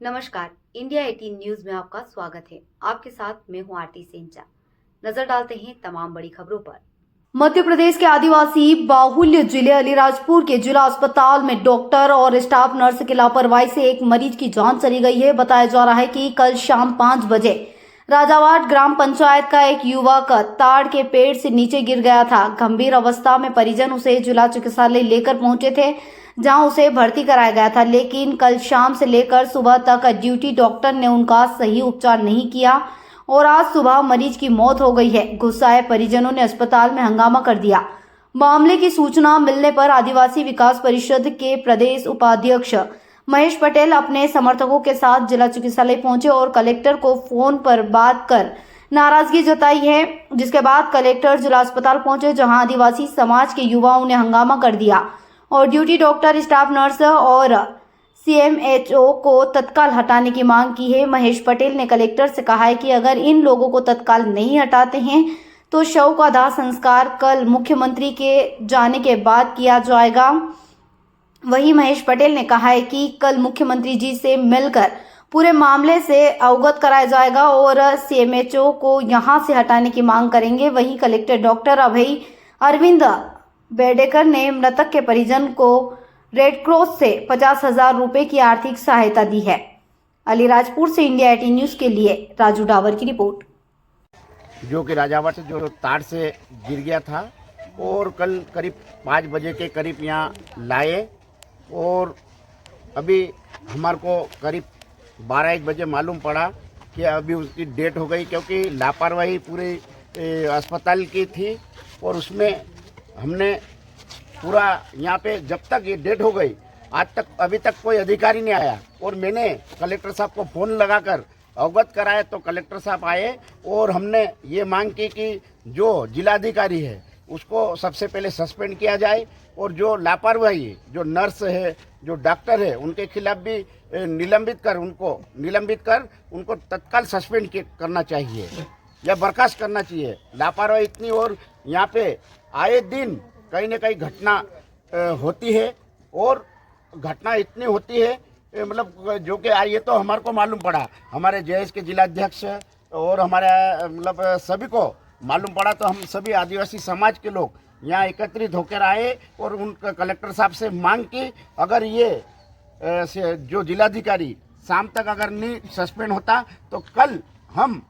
नमस्कार, India 18 news में आपका स्वागत है। आपके साथ मैं हूं आरती सेंचा। नजर डालते हैं तमाम बड़ी खबरों पर। मध्य प्रदेश के आदिवासी बाहुल्य जिले अलीराजपुर के जिला अस्पताल में डॉक्टर और स्टाफ नर्स की लापरवाही से एक मरीज की जान चली गई है। बताया जा रहा है कि कल शाम 5 बजे राजावाट ग्राम पंचायत का एक युवक ताड़ के पेड़ से नीचे गिर गया था। गंभीर अवस्था में परिजन उसे जिला चिकित्सालय लेकर पहुंचे थे, जहां उसे भर्ती कराया गया था, लेकिन कल शाम से लेकर सुबह तक ड्यूटी डॉक्टर ने उनका सही उपचार नहीं किया और आज सुबह मरीज की मौत हो गई है। गुस्साए परिजनों ने अस्पताल में हंगामा कर दिया। मामले की सूचना मिलने पर आदिवासी विकास परिषद के प्रदेश उपाध्यक्ष महेश पटेल अपने समर्थकों के साथ जिला चिकित्सालय पहुंचे और कलेक्टर को फोन पर बात कर नाराजगी जताई है। जिसके बाद कलेक्टर जिला अस्पताल पहुंचे, जहां आदिवासी समाज के युवाओं ने हंगामा कर दिया और ड्यूटी डॉक्टर, स्टाफ नर्स और सीएमएचओ को तत्काल हटाने की मांग की है। महेश पटेल ने कलेक्टर से कहा है कि अगर इन लोगों को तत्काल नहीं हटाते हैं तो शव का दाह संस्कार कल मुख्यमंत्री के जाने के बाद किया जाएगा। वहीं महेश पटेल ने कहा है कि कल मुख्यमंत्री जी से मिलकर पूरे मामले से अवगत कराया जाएगा और सीएमएचओ को यहां से हटाने की मांग करेंगे। वहीं कलेक्टर डॉक्टर अभय अरविंद बेडेकर ने मृतक के परिजन को रेड क्रॉस से 50,000 रुपए की आर्थिक सहायता दी है। अलीराजपुर से इंडिया 18 न्यूज के लिए राजू डावर की रिपोर्ट। जो कि राजावाट से जो तार से गिर गया था और कल करीब 5 बजे के करीब यहाँ लाए और अभी हमारे को करीब 12-1 बजे मालूम पड़ा कि अभी उसकी डेट हो गई, क्योंकि लापरवाही पूरे अस्पताल की थी और उसमें हमने पूरा यहाँ पे जब तक ये डेट हो गई आज तक अभी तक कोई अधिकारी नहीं आया और मैंने कलेक्टर साहब को फ़ोन लगाकर अवगत कराया तो कलेक्टर साहब आए और हमने ये मांग की कि जो जिलाधिकारी है उसको सबसे पहले सस्पेंड किया जाए और जो लापरवाही जो नर्स है, जो डॉक्टर है, उनके खिलाफ भी निलंबित कर उनको तत्काल सस्पेंड करना चाहिए या बर्खास्त करना चाहिए। लापरवाही इतनी और यहाँ पे आए दिन कहीं न कहीं घटना होती है और घटना इतनी होती है मतलब जो कि ये तो हमारे को मालूम पड़ा, हमारे जेएस के जिलाध्यक्ष और हमारे मतलब सभी को मालूम पड़ा, तो हम सभी आदिवासी समाज के लोग यहाँ एकत्रित होकर आए और उन कलेक्टर साहब से मांग की अगर ये जो जिलाधिकारी शाम तक अगर नहीं सस्पेंड होता तो कल हम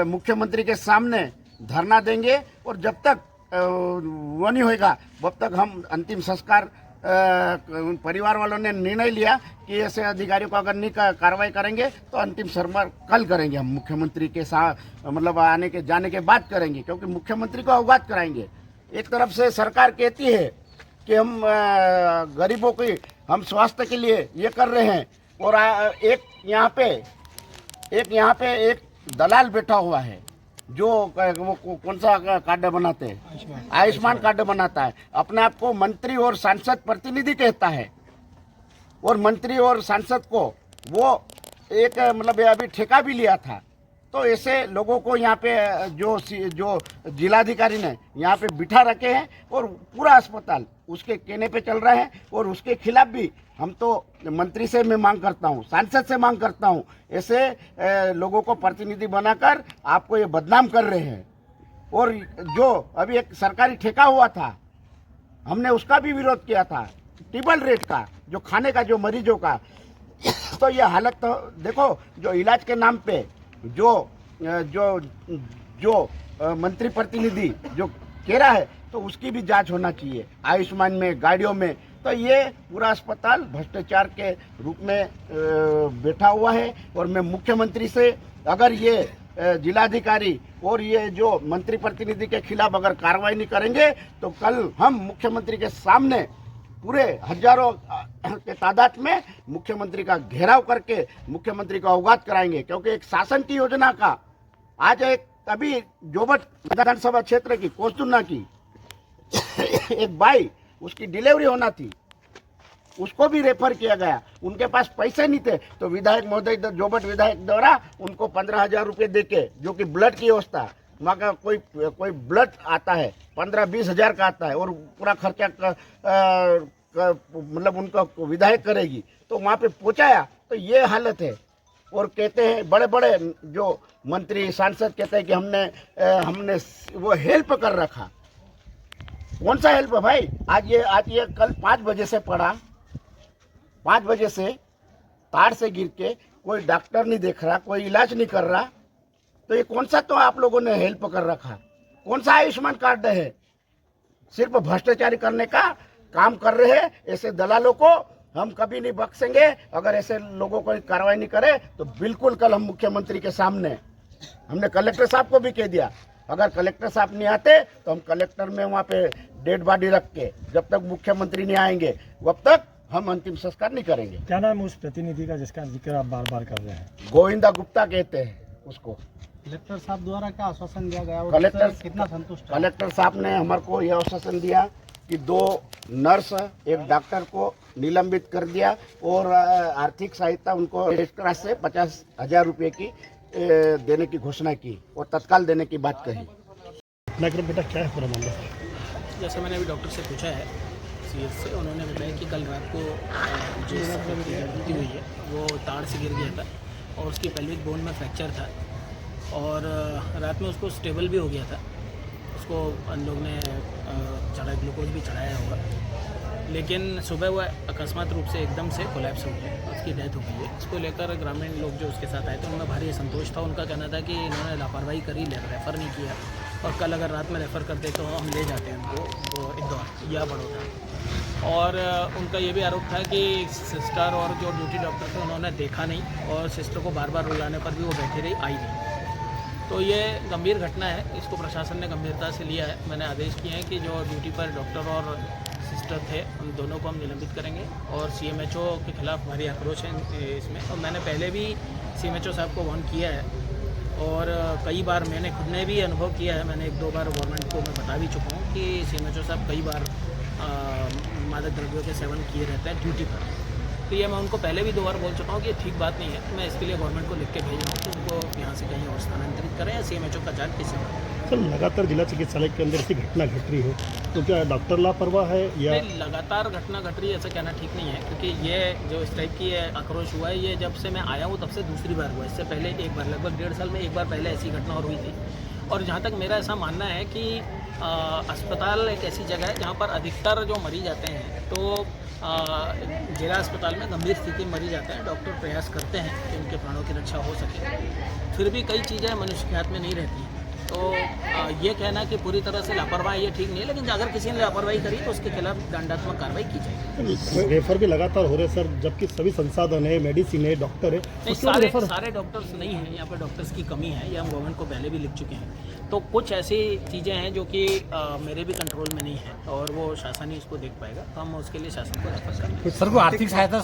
मुख्यमंत्री के सामने धरना देंगे और जब तक वो नहीं होगा तब तक हम अंतिम संस्कार परिवार वालों ने निर्णय लिया कि ऐसे अधिकारियों को अगर नहीं कार्रवाई करेंगे तो अंतिम संस्कार कल करेंगे। हम मुख्यमंत्री के साथ मतलब आने के जाने के बाद करेंगे, क्योंकि मुख्यमंत्री को अवगत कराएंगे। एक तरफ से सरकार कहती है कि हम गरीबों की हम स्वास्थ्य के लिए ये कर रहे हैं और एक यहाँ पे एक दलाल बैठा हुआ है जो वो कौन सा कार्ड बनाते हैं, आयुष्मान कार्ड बनाता है, अपने आप को मंत्री और सांसद प्रतिनिधि कहता है और मंत्री और सांसद को वो एक मतलब अभी ठेका भी लिया था। तो ऐसे लोगों को यहाँ पे जो जिलाधिकारी ने यहाँ पे बिठा रखे हैं और पूरा अस्पताल उसके कहने पे चल रहा है और उसके खिलाफ भी हम तो मंत्री से मैं मांग करता हूँ, सांसद से मांग करता हूँ, ऐसे लोगों को प्रतिनिधि बनाकर आपको ये बदनाम कर रहे हैं। और जो अभी एक सरकारी ठेका हुआ था हमने उसका भी विरोध किया था, टेबल रेट का जो खाने का जो मरीजों का तो ये हालत तो देखो, जो इलाज के नाम पे जो मंत्री प्रतिनिधि जो कह रहा है तो उसकी भी जांच होना चाहिए। आयुष्मान में, गाड़ियों में, तो ये पूरा अस्पताल भ्रष्टाचार के रूप में बैठा हुआ है और मैं मुख्यमंत्री से अगर ये जिलाधिकारी और ये जो मंत्री प्रतिनिधि के खिलाफ अगर कार्रवाई नहीं करेंगे तो कल हम मुख्यमंत्री के सामने पूरे हजारों के तादाद में मुख्यमंत्री का घेराव करके मुख्यमंत्री को अवगत कराएंगे। क्योंकि एक शासन की योजना का आज एक अभी जोबट विधानसभा क्षेत्र की कोसदुन्ना की एक बाई उसकी डिलीवरी होना थी, उसको भी रेफर किया गया, उनके पास पैसे नहीं थे तो विधायक महोदय जोबट विधायक द्वारा उनको 15,000 रुपये देके, जो कि ब्लड की व्यवस्था वहाँ का कोई ब्लड आता है 15-20 हज़ार का आता है और पूरा खर्चा मतलब उनका विधायक करेगी, तो वहाँ पे पहुँचाया तो ये हालत है। और कहते हैं बड़े बड़े जो मंत्री सांसद कहते हैं कि हमने वो हेल्प कर रखा। कौन सा हेल्प है भाई? आज ये कल 5 बजे से पड़ा, 5 बजे से तार से गिर के कोई डॉक्टर नहीं देख रहा, कोई इलाज नहीं कर रहा, तो ये कौन सा तो आप लोगों ने हेल्प कर रखा? कौन सा आयुष्मान कार्ड है? सिर्फ भ्रष्टाचारी करने का काम कर रहे हैं। ऐसे दलालों को हम कभी नहीं बख्शेंगे। अगर ऐसे लोगों को कार्रवाई नहीं करे तो बिल्कुल कल हम मुख्यमंत्री के सामने, हमने कलेक्टर साहब को भी कह दिया, अगर कलेक्टर साहब नहीं आते तो हम कलेक्टर में वहाँ पे डेड बॉडी रख के जब तक मुख्यमंत्री नहीं आएंगे तब तक हम अंतिम संस्कार नहीं करेंगे। क्या नाम है उस प्रतिनिधि का जिसका जिक्र आप बार बार कर रहे हैं? गोविंदा गुप्ता कहते हैं उसको। कलेक्टर साहब द्वारा क्या आश्वासन दिया गया? कलेक्टर कितना संतुष्ट है? कलेक्टर साहब ने हमारे को यह आश्वासन दिया कि 2 नर्स 1 डॉक्टर को निलंबित कर दिया और आर्थिक सहायता उनको रेड क्रॉस से 50,000 रुपये की देने की घोषणा की और तत्काल देने की बात कही। बेटा क्या है पूरा मामला? जैसे मैंने अभी डॉक्टर से पूछा है सीएस से, उन्होंने बताया कि कल रात को जिस मृत्यु हुई है वो तार से गिर गया था और उसकी पेल्विक बोन में फ्रैक्चर था और रात में उसको स्टेबल भी हो गया था। उसको हम लोग ने ग्लूकोज भी चढ़ाया होगा, लेकिन सुबह वह अकस्मात रूप से एकदम से कोलैप्स हो गया, उसकी डेथ हो गई है। इसको लेकर ग्रामीण लोग जो उसके साथ आए थे उनमें भारी असंतोष था। उनका कहना था कि इन्होंने लापरवाही करी, रेफ़र नहीं किया और कल अगर रात में रेफ़र करते तो हम ले जाते हैं उनको वो इंदौर या बड़ौदा। और उनका ये भी आरोप था कि सिस्टर और जो ड्यूटी डॉक्टर थे उन्होंने देखा नहीं और सिस्टर को बार बार रुलाने पर भी वो बैठी रही, आई नहीं। तो ये गंभीर घटना है, इसको प्रशासन ने गंभीरता से लिया है। मैंने आदेश किए हैं कि जो ड्यूटी पर डॉक्टर और सिस्टर थे उन दोनों को हम निलंबित करेंगे और CMHO के खिलाफ भारी आक्रोश है इसमें। और मैंने पहले भी CMHO साहब को वार्न किया है और कई बार मैंने खुद ने भी अनुभव किया है। मैंने 1-2 बार गवर्नमेंट को मैं बता भी चुका हूँ कि CMHO साहब कई बार मादक द्रव्यों के सेवन किए रहते हैं ड्यूटी पर। तो ये मैं उनको पहले भी 2 बार बोल चुका हूँ कि ये ठीक बात नहीं है। मैं इसके लिए गवर्नमेंट को लिख के भेज रहा हूँ कि उनको यहाँ से कहीं और स्थानांतरित करें या CMHO का चार्ज किसी और। सर लगातार जिला चिकित्सालय के अंदर ऐसी घटना घट रही है तो क्या डॉक्टर लापरवाह है या? नहीं, लगातार घटना घट रही है ऐसा कहना ठीक नहीं है, क्योंकि ये जो इस टाइप की आक्रोश हुआ है ये जब से मैं आया हूँ तब से दूसरी बार हुआ। इससे पहले एक बार लगभग 1.5 साल में एक बार पहले ऐसी घटना और हुई थी। और जहाँ तक मेरा ऐसा मानना है कि अस्पताल एक ऐसी जगह है जहाँ पर अधिकतर जो मरीज आते हैं तो जिला अस्पताल में गंभीर स्थिति में मरीज आते हैं। डॉक्टर प्रयास करते हैं कि उनके प्राणों की रक्षा हो सके, फिर भी कई चीज़ें मनुष्य के हाथ में नहीं रहती हैं। तो ये कहना कि पूरी तरह से लापरवाही ये ठीक नहीं है, लेकिन अगर किसी ने लापरवाही करी तो उसके खिलाफ दंडात्मक कार्रवाई की जाएगी। रेफर भी लगातार हो रहे सर, जबकि सभी संसाधन है, मेडिसिन है, डॉक्टर है। नहीं, सारे डॉक्टर्स नहीं हैं, यहाँ पर डॉक्टर्स की कमी है, ये हम गवर्नमेंट को पहले भी लिख चुके हैं। तो कुछ ऐसी चीज़ें हैं जो कि मेरे भी कंट्रोल में नहीं है और वो शासन ही इसको देख पाएगा, तो हम उसके लिए शासन को रेफर करेंगे। सर को आर्थिक सहायता